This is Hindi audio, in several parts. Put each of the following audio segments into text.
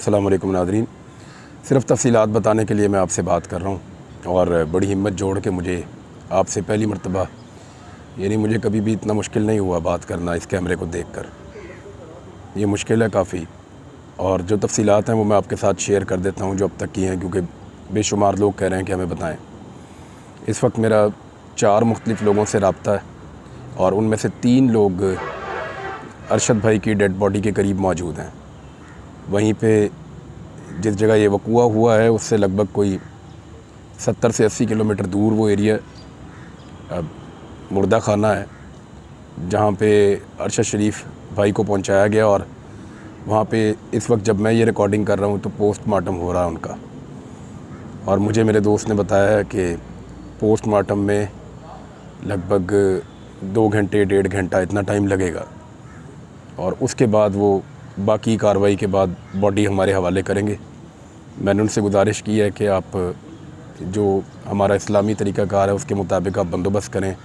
अस्सलाम वालेकुम नाज़रीन। सिर्फ़ तफ़सीलात बताने के लिए मैं आपसे बात कर रहा हूँ और बड़ी हिम्मत जोड़ के मुझे आपसे पहली मर्तबा यानी मुझे कभी भी इतना मुश्किल नहीं हुआ बात करना इस कैमरे को देखकर। ये मुश्किल है काफ़ी और जो तफ़सीलात हैं वो मैं आपके साथ शेयर कर देता हूँ जो अब तक की हैं, क्योंकि बेशुमार लोग कह रहे हैं कि हमें बताएँ। इस वक्त मेरा 4 मुख्तलिफ़ लोगों से रब्ता है और उनमें से 3 लोग अरशद भाई की डेड बॉडी के करीब मौजूद हैं। वहीं पे जिस जगह ये वक़ूआ हुआ है उससे लगभग कोई 70 से 80 किलोमीटर दूर वो एरिया मुर्दा खाना है, जहाँ पे अरशद शरीफ भाई को पहुँचाया गया और वहाँ पे इस वक्त जब मैं ये रिकॉर्डिंग कर रहा हूँ तो पोस्टमार्टम हो रहा है उनका। और मुझे मेरे दोस्त ने बताया है कि पोस्टमार्टम में लगभग 2 घंटे 1.5 घंटा इतना टाइम लगेगा और उसके बाद वो बाकी कार्रवाई के बाद बॉडी हमारे हवाले करेंगे। मैंने उनसे गुजारिश की है कि आप जो हमारा इस्लामी तरीक़ाकार है उसके मुताबिक आप बंदोबस्त करें,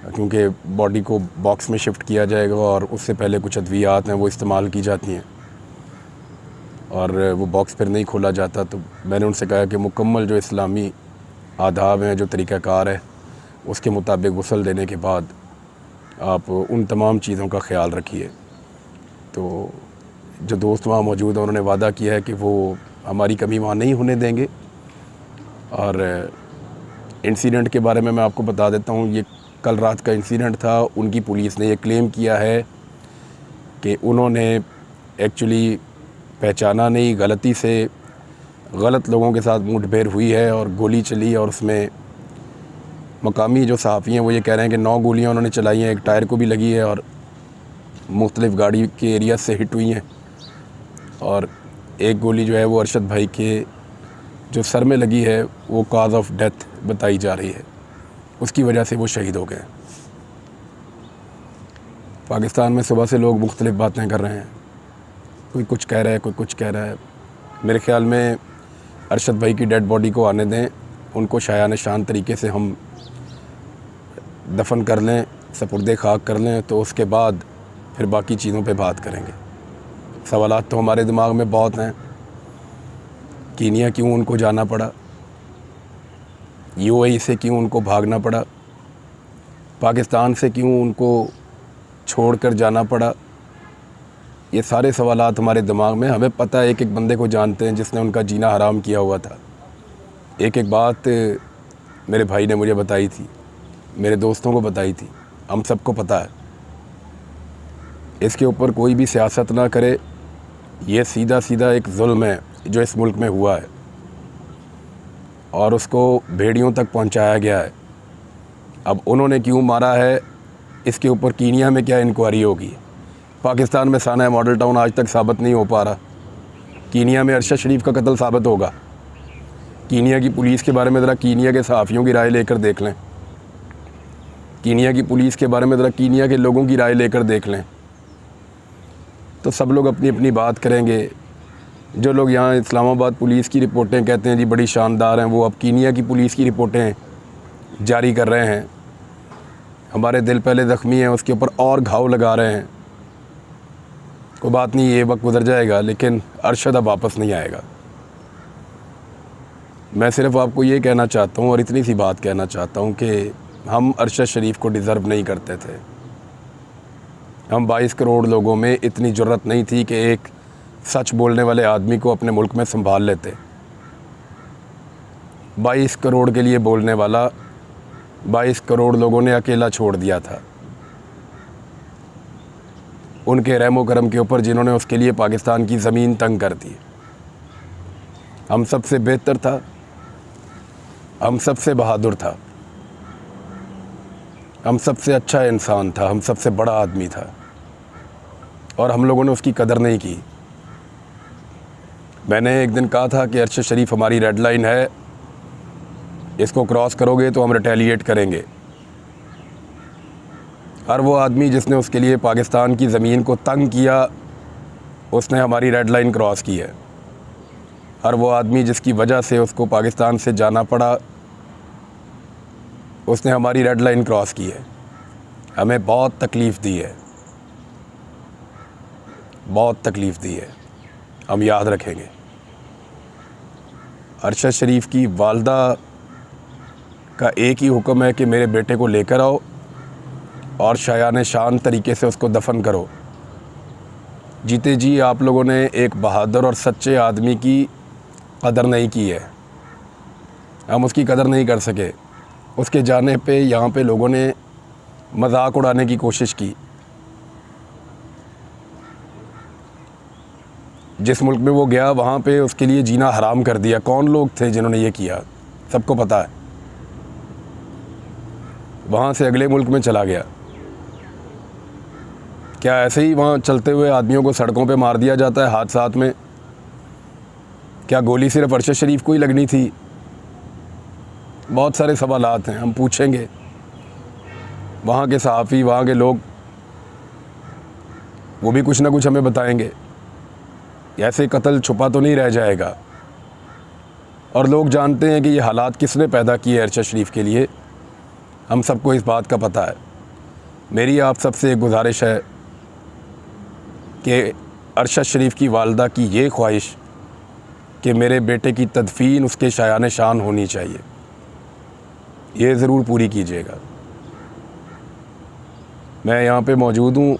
क्योंकि बॉडी को बॉक्स में शिफ्ट किया जाएगा और उससे पहले कुछ अद्वियात हैं वो इस्तेमाल की जाती हैं और वो बॉक्स फिर नहीं खोला जाता। तो मैंने उनसे कहा कि मुकम्मल जो इस्लामी आदाब हैं, जो तरीक़ाकार है उसके मुताबिक गुस्ल देने के बाद आप उन तमाम चीज़ों का ख्याल रखिए। तो जो दोस्त वहाँ मौजूद हैं उन्होंने वादा किया है कि वो हमारी कमी वहाँ नहीं होने देंगे। और इंसिडेंट के बारे में मैं आपको बता देता हूँ, ये कल रात का इंसिडेंट था। उनकी पुलिस ने ये क्लेम किया है कि उन्होंने एक्चुअली पहचाना नहीं, गलती से गलत लोगों के साथ मुठभेड़ हुई है और गोली चली और उसमें मकामी जो सहाफ़ी हैं वो ये कह रहे हैं कि 9 गोलियाँ उन्होंने चलाई हैं, एक टायर को भी लगी है और मुख्तलिफ़ गाड़ी के एरिया से हिट हुई हैं और एक गोली जो है वो अरशद भाई के जो सर में लगी है वो काज़ ऑफ डेथ बताई जा रही है, उसकी वजह से वो शहीद हो गए। पाकिस्तान में सुबह से लोग मुख्तलिफ़ बातें कर रहे हैं, कोई कुछ कह रहा है, कोई कुछ कह रहा है। मेरे ख़्याल में अरशद भाई की डेड बॉडी को आने दें, उनको शायान शान तरीके से हम दफन कर लें, सपुर्दे खाक कर लें, तो उसके बाद फिर बाकी चीज़ों पे बात करेंगे। सवालात तो हमारे दिमाग में बहुत हैं। कीनिया क्यों उनको जाना पड़ा, यूएई से क्यों उनको भागना पड़ा, पाकिस्तान से क्यों उनको छोड़कर जाना पड़ा, ये सारे सवालात हमारे दिमाग में। हमें पता है, एक एक बंदे को जानते हैं जिसने उनका जीना हराम किया हुआ था। एक एक बात मेरे भाई ने मुझे बताई थी, मेरे दोस्तों को बताई थी, हम सबको पता है। इसके ऊपर कोई भी सियासत ना करे, ये सीधा सीधा एक जुल्म है जो इस मुल्क में हुआ है और उसको भेड़ियों तक पहुंचाया गया है। अब उन्होंने क्यों मारा है, इसके ऊपर कीनिया में क्या इंक्वायरी होगी। पाकिस्तान में साना मॉडल टाउन आज तक साबित नहीं हो पा रहा, कीनिया में अरशद शरीफ का कत्ल साबित होगा। कीनिया की पुलिस के बारे में ज़रा कीनिया के सहाफ़ियों की राय लेकर देख लें, कीनिया की पुलिस के बारे में ज़रा कीनिया के लोगों की राय लेकर देख लें, तो सब लोग अपनी अपनी बात करेंगे। जो लोग यहाँ इस्लामाबाद पुलिस की रिपोर्टें कहते हैं जी बड़ी शानदार हैं, वो अब कीनिया की पुलिस की रिपोर्टें जारी कर रहे हैं। हमारे दिल पहले ज़ख्मी हैं, उसके ऊपर और घाव लगा रहे हैं। कोई बात नहीं, ये वक्त गुजर जाएगा, लेकिन अरशद अब वापस नहीं आएगा। मैं सिर्फ़ आपको ये कहना चाहता हूँ और इतनी सी बात कहना चाहता हूँ कि हम अरशद शरीफ को डिज़र्व नहीं करते थे। हम 22 करोड़ लोगों में इतनी जुर्रत नहीं थी कि एक सच बोलने वाले आदमी को अपने मुल्क में संभाल लेते। 22 करोड़ के लिए बोलने वाला 22 करोड़ लोगों ने अकेला छोड़ दिया था। उनके रहमो करम के ऊपर जिन्होंने उसके लिए पाकिस्तान की ज़मीन तंग कर दी। हम सबसे बेहतर था, हम सबसे बहादुर था, हम सबसे अच्छा इंसान था, हम सबसे बड़ा आदमी था और हम लोगों ने उसकी कदर नहीं की। मैंने एक दिन कहा था कि अरशद शरीफ हमारी रेड लाइन है, इसको क्रॉस करोगे तो हम रिटेलिएट करेंगे। हर वो आदमी जिसने उसके लिए पाकिस्तान की ज़मीन को तंग किया, उसने हमारी रेड लाइन क्रॉस की है। हर वो आदमी जिसकी वजह से उसको पाकिस्तान से जाना पड़ा, उसने हमारी रेड लाइन क्रॉस की है। हमें बहुत तकलीफ़ दी है, बहुत तकलीफ़ दी है। हम याद रखेंगे। अरशद शरीफ की वालदा का एक ही हुक्म है कि मेरे बेटे को लेकर आओ और शायान शान तरीके से उसको दफन करो। जीते जी आप लोगों ने एक बहादुर और सच्चे आदमी की कदर नहीं की है, हम उसकी कदर नहीं कर सके। उसके जाने पे यहाँ पे लोगों ने मजाक उड़ाने की कोशिश की। जिस मुल्क में वो गया वहाँ पे उसके लिए जीना हराम कर दिया। कौन लोग थे जिन्होंने ये किया, सबको पता है। वहाँ से अगले मुल्क में चला गया। क्या ऐसे ही वहाँ चलते हुए आदमियों को सड़कों पे मार दिया जाता है हादसात में? क्या गोली सिर्फ अरशद शरीफ को ही लगनी थी? बहुत सारे सवालात हैं, हम पूछेंगे। वहाँ के सहाफ़ी, वहाँ के लोग, वो भी कुछ ना कुछ हमें बताएंगे। ऐसे कत्ल छुपा तो नहीं रह जाएगा। और लोग जानते हैं कि ये हालात किसने पैदा किए अरशद शरीफ के लिए, हम सबको इस बात का पता है। मेरी आप सबसे एक गुजारिश है कि अरशद शरीफ की वालदा की ये ख्वाहिश कि मेरे बेटे की तदफीन उसके शायान शान होनी चाहिए, ये ज़रूर पूरी कीजिएगा। मैं यहाँ पे मौजूद हूँ।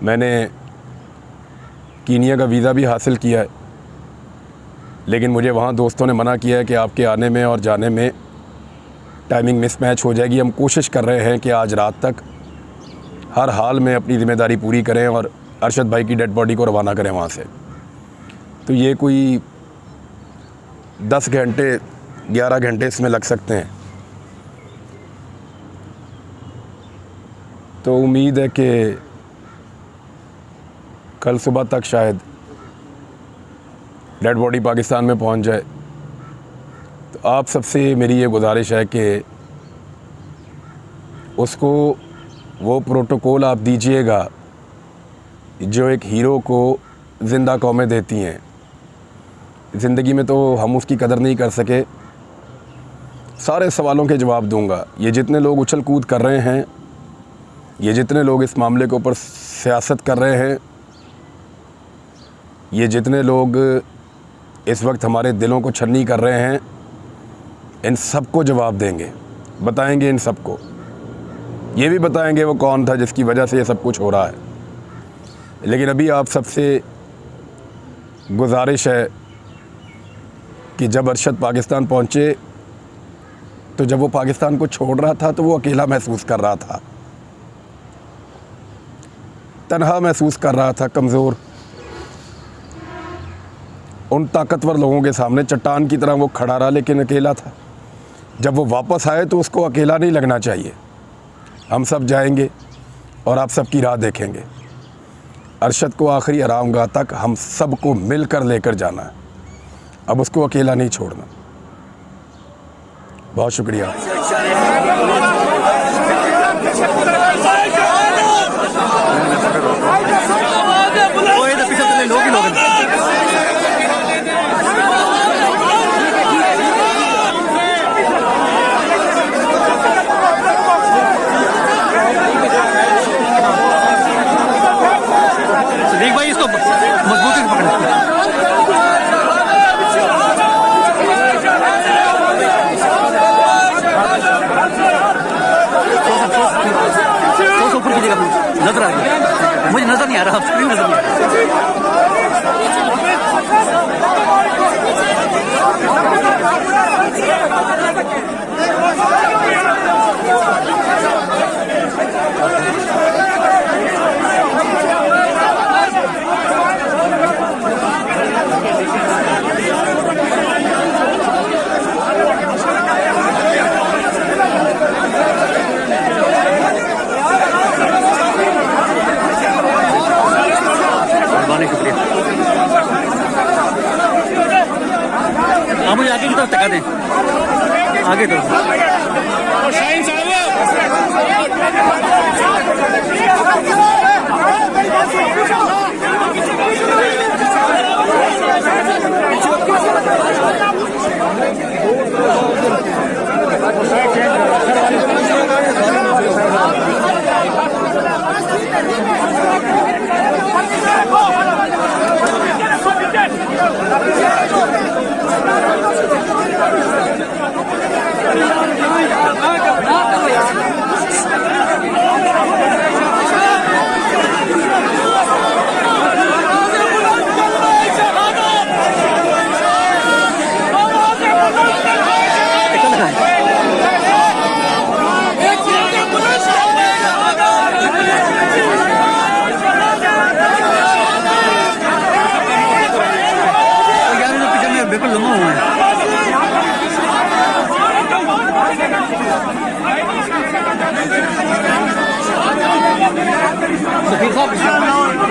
मैंने कीनिया का वीज़ा भी हासिल किया है, लेकिन मुझे वहाँ दोस्तों ने मना किया है कि आपके आने में और जाने में टाइमिंग मिसमैच हो जाएगी। हम कोशिश कर रहे हैं कि आज रात तक हर हाल में अपनी ज़िम्मेदारी पूरी करें और अरशद भाई की डेड बॉडी को रवाना करें वहाँ से। तो ये कोई 10 घंटे 11 घंटे इसमें लग सकते हैं। तो उम्मीद है कि कल सुबह तक शायद डेड बॉडी पाकिस्तान में पहुंच जाए। तो आप सबसे मेरी ये गुजारिश है कि उसको वो प्रोटोकॉल आप दीजिएगा जो एक हीरो को ज़िंदा कौमें देती हैं। ज़िंदगी में तो हम उसकी कदर नहीं कर सके। सारे सवालों के जवाब दूंगा। ये जितने लोग उछल कूद कर रहे हैं, ये जितने लोग इस मामले के ऊपर सियासत कर रहे हैं, ये जितने लोग इस वक्त हमारे दिलों को छन्नी कर रहे हैं, इन सबको जवाब देंगे, बताएंगे इन सबको। ये भी बताएंगे वो कौन था जिसकी वजह से ये सब कुछ हो रहा है। लेकिन अभी आप सबसे गुजारिश है कि जब अरशद पाकिस्तान पहुँचे तो जब वो पाकिस्तान को छोड़ रहा था तो वो अकेला महसूस कर रहा था, तन्हा महसूस कर रहा था, कमज़ोर। उन ताकतवर लोगों के सामने चट्टान की तरह वो खड़ा रहा, लेकिन अकेला था। जब वो वापस आए तो उसको अकेला नहीं लगना चाहिए। हम सब जाएंगे और आप सबकी राह देखेंगे। अरशद को आखिरी आरामगाह तक हम सबको मिलकर लेकर जाना है। अब उसको अकेला नहीं छोड़ना। बहुत शुक्रिया। देख भाई, इसको मजबूती से पकड़ना। ऊपर कीजिएगा, नजर आ गया, मुझे नजर नहीं आ रहा, स्क्रीन नजर नहीं आ रहा। आप मुझे आगे की तरफ टका दें, आगे तरफ। शाहीन साहब यार ये पीछे मैं बिल्कुल लंबा हुआ है। सफीर साहब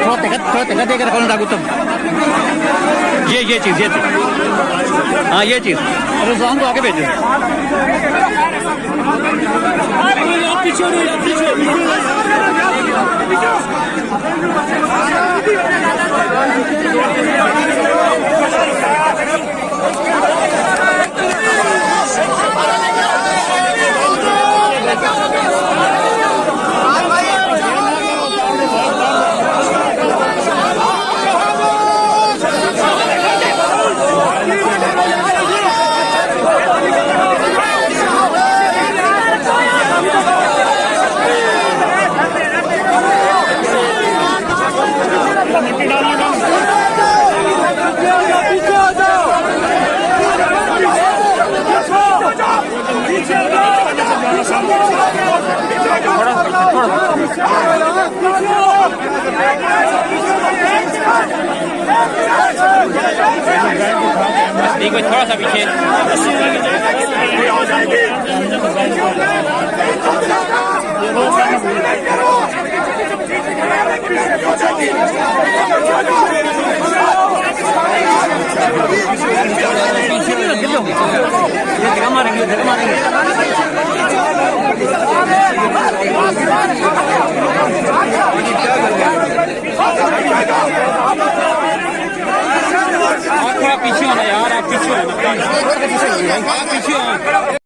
थोड़ा तक देकर रखो ना तब ये चीज़ हाँ ये चीज़ अरे साहब को आगे भेजो। थोड़ा सा पीछे मारेंगे आप थोड़ा पीछे होना यार, आप पीछे होना, पीछे